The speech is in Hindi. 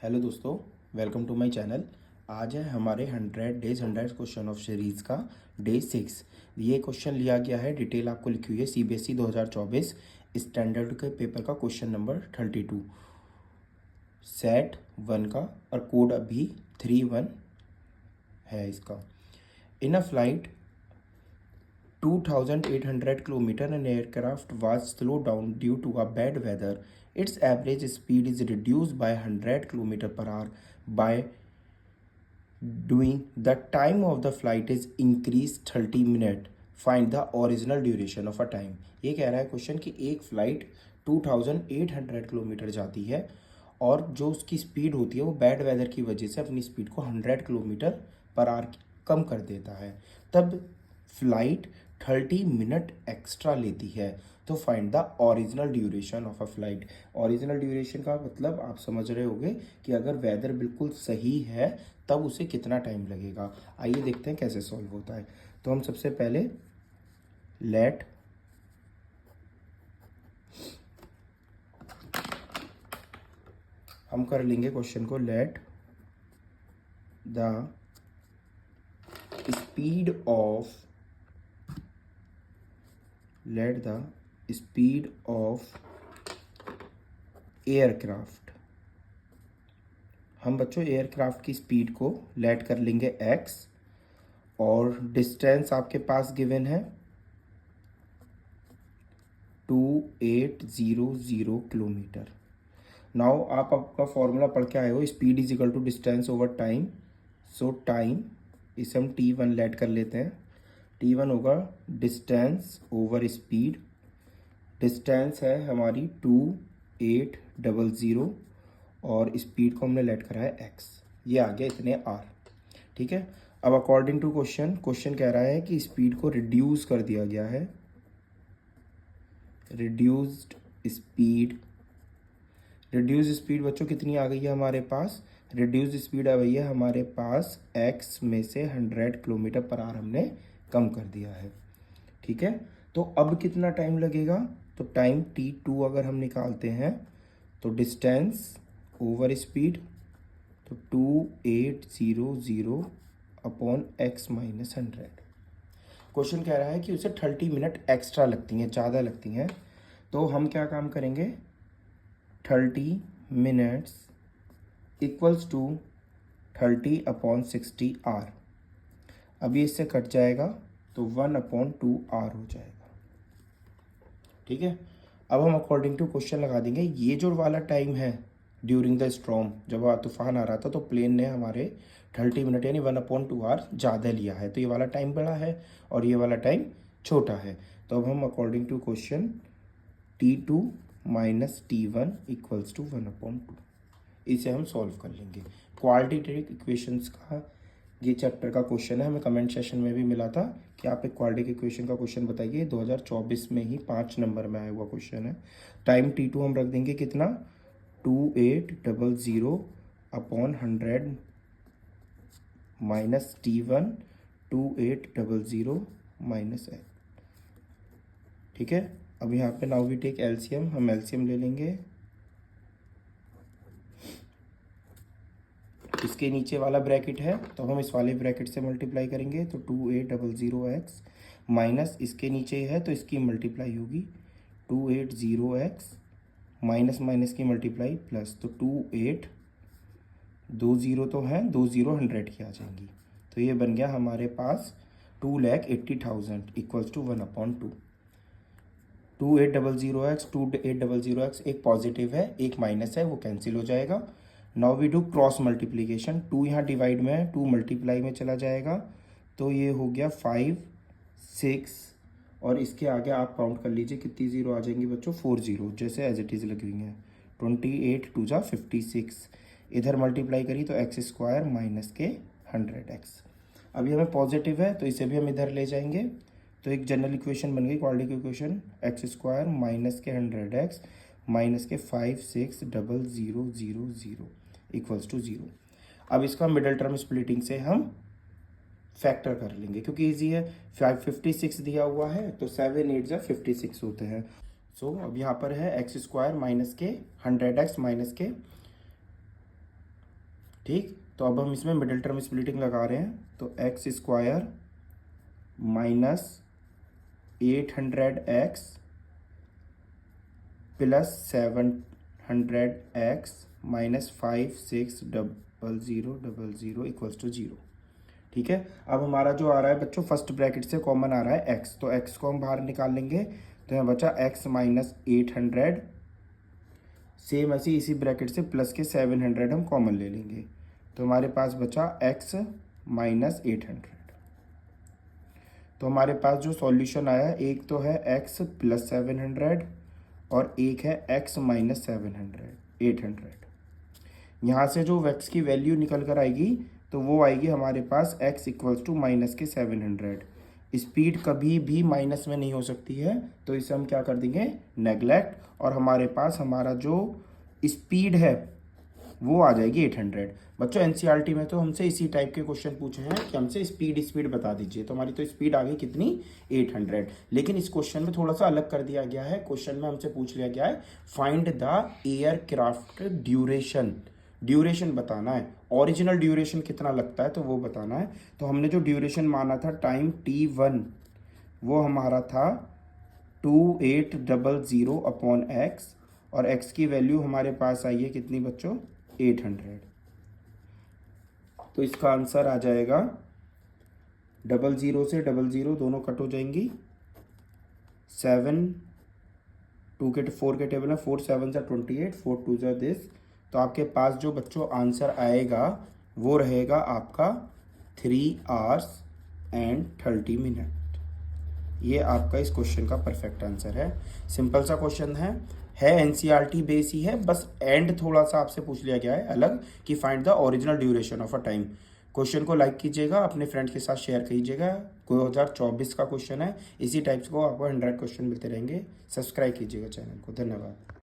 हेलो दोस्तों, वेलकम टू माय चैनल। आज है हमारे 100 क्वेश्चन ऑफ सीरीज़ का डे 6। ये क्वेश्चन लिया गया है, डिटेल आपको लिखी हुई है सीबीएसई 2024 स्टैंडर्ड के पेपर का क्वेश्चन नंबर 32 सेट 1 का, और कोड अभी 31 है इसका। इन a flight 2,800 kilometer, an aircraft was slowed down due to a bad weather. Its average speed is reduced by 100 kilometer per hour. By doing the time of the flight is increased 30 minute. Find the original duration of a time. ये कह रहा है क्वेश्चन कि एक फ्लाइट 2,800 किलोमीटर जाती है और जो उसकी स्पीड होती है वो बैड वेदर की वजह से अपनी स्पीड को 100 किलोमीटर पर आवर कम कर देता है। तब फ्लाइट 30 मिनट एक्स्ट्रा लेती है। तो find the original duration of a flight. Original duration का मतलब आप समझ रहे होंगे कि अगर वेदर बिल्कुल सही है तब उसे कितना टाइम लगेगा। आइए देखते हैं कैसे सॉल्व होता है। तो हम सबसे पहले हम कर लेंगे क्वेश्चन को, let the speed of aircraft. हम बच्चों एयरक्राफ्ट की स्पीड को लेट कर लेंगे x, और डिस्टेंस आपके पास गिवन है 2800 किलोमीटर। नाउ आप आपका फॉर्मूला पढ़ के आए हो, speed is equal to distance over time. So time इसे हम t1 लेट कर लेते हैं। t1 होगा डिस्टेंस ओवर स्पीड। डिस्टेंस है हमारी 2800 और स्पीड को हमने लेट करा है x। ये आ गया इतने r। ठीक है। अब अकॉर्डिंग टू क्वेश्चन कह रहा है कि स्पीड को रिड्यूस कर दिया गया है। रिड्यूस्ड स्पीड बच्चों कितनी आ गई है हमारे पास? रिड्यूस्ड स्पीड आ गई है हमारे पास x में से 100 किलोमीटर पर आवर हमने कम कर दिया है। ठीक है। तो अब कितना टाइम लगेगा? तो टाइम t2 अगर हम निकालते हैं तो डिस्टेंस ओवर स्पीड, तो 2800 अपॉन x माइनस 100। क्वेश्चन कह रहा है कि उसे 30 मिनट एक्स्ट्रा लगती हैं, ज़्यादा लगती हैं। तो हम क्या काम करेंगे? 30 minutes equals to 30 upon 60 hour. अभी इससे कट जाएगा तो 1 अपॉन 2 आर हो जाएगा। ठीक है। अब हम अकॉर्डिंग टू क्वेश्चन लगा देंगे। ये जो वाला टाइम है ड्यूरिंग द स्टॉर्म, जब तूफान आ रहा था तो प्लेन ने हमारे 30 मिनट यानी 1 अपॉन 2 आर ज़्यादा लिया है, तो ये वाला टाइम बड़ा है और ये वाला टाइम छोटा है। तो अब हम according to question t2 minus t1 equals to 1 upon 2, इसे हम सॉल्व कर लेंगे। क्वाड्रेटिक इक्वेशंस का ये चैप्टर का क्वेश्चन है। हमें कमेंट सेशन में भी मिला था कि आप एक क्वाड्रेटिक इक्वेशन का क्वेश्चन बताइए। 2024 में ही 5 नंबर में आया हुआ क्वेश्चन है। टाइम t2 हम रख देंगे कितना? 2800 upon 100 minus t1 2800 minus x। ठीक है। अब यहाँ पे नाउ वी टेक एलसीएम। हम एलसीएम ले लेंगे। इसके नीचे वाला ब्रैकेट है तो हम इस वाले ब्रैकेट से मल्टीप्लाई करेंगे, तो 2800x माइनस इसके नीचे है तो इसकी मल्टीप्लाई होगी 280x माइनस माइनस की मल्टीप्लाई प्लस, तो 28 दो जीरो तो हैं, 20 100 की आ जाएंगी। तो ये बन गया हमारे पास 2,80,000 इक्वल्स टू 1 अपॉन 2। 2800x एक पॉजिटिव है, एक माइनस है, वो कैंसिल हो जाएगा। Now we do cross multiplication. 2 यहाँ डिवाइड में है, 2 मल्टीप्लाई में चला जाएगा, तो ये हो गया 5 6, और इसके आगे आप काउंट कर लीजिए कितनी जीरो आ जाएंगी बच्चों? 4 जीरो, जैसे एज इट इज़ लगी हुई हैं। 28 2 जा 56, इधर मल्टीप्लाई करी तो एक्स स्क्वायर माइनस के 100x। अभी हमें पॉजिटिव है तो इसे भी हम इधर ले जाएंगे, तो एक जनरल इक्वेशन बन गई quadratic equation, x square minus के 100x माइनस के 5 6 0 0 0 0 इक्वल्स टू 0। अब इसका मिडल टर्म स्प्लिटिंग से हम फैक्टर कर लेंगे क्योंकि इजी है। 56 दिया हुआ है तो 7 8 जा 56 होते हैं। सो अब यहाँ पर है एक्स स्क्वायर माइनस के 100x माइनस के ठीक, तो अब हम इसमें मिडिल टर्म स्प्लिटिंग लगा रहे हैं, तो x square minus 800x plus 700x minus 560000 equals to 0। ठीक है, अब हमारा जो आ रहा है बच्चों फर्स्ट ब्रैकेट से कॉमन आ रहा है x, तो x को हम बाहर निकाल लेंगे, तो यहाँ बचा x माइनस 800, सेम ऐसे इसी ब्रैकेट से प्लस के 700 हम कॉमन ले लेंगे, तो हमारे पास बचा x माइनस 800। तो हमारे पास जो सॉल्यूशन आया, एक तो है x प्लस 700 और एक है x माइनस 800। यहाँ से जो x की वैल्यू निकल कर आएगी तो वो आएगी हमारे पास x इक्वल्स टू माइनस के 700। स्पीड कभी भी माइनस में नहीं हो सकती है, तो इसे हम क्या कर देंगे, नेगलेक्ट, और हमारे पास हमारा जो स्पीड है वो आ जाएगी 800। बच्चों एनसीईआरटी में तो हमसे इसी टाइप के क्वेश्चन पूछे हैं कि हमसे स्पीड बता दीजिए, तो हमारी तो स्पीड आ गई कितनी, 800। लेकिन इस क्वेश्चन में थोड़ा सा अलग कर दिया गया है। क्वेश्चन में हमसे पूछ लिया गया है फाइंड द एयरक्राफ्ट ड्यूरेशन बताना है, ओरिजिनल ड्यूरेशन कितना लगता है तो वो बताना है। तो हमने जो ड्यूरेशन माना था टाइम t1 वो हमारा था 2800 अपॉन x, और x की वैल्यू हमारे पास आई है कितनी बच्चों, 800। तो इसका आंसर आ जाएगा 00 से 00 दोनों कट हो जाएंगी, 7 2 के 4 के टेबल में 4 7 से 28, 4 2 से दिस, तो आपके पास जो बच्चों आंसर आएगा वो रहेगा आपका 3 hours and 30 minutes। ये आपका इस क्वेश्चन का परफेक्ट आंसर है। सिंपल सा क्वेश्चन है एनसीईआरटी बेस ही है, बस एंड थोड़ा सा आपसे पूछ लिया गया है अलग कि find the original duration of a time. Question को लाइक कीजिएगा, अपने फ्रेंड के साथ शेयर कीजिएगा। 2024 का क्वेश्चन है, इसी टाइप्स को आपको 100 क्वेश्चन मिलते रहेंगे। सब्सक्राइब कीजिएगा चैनल को। धन्यवाद।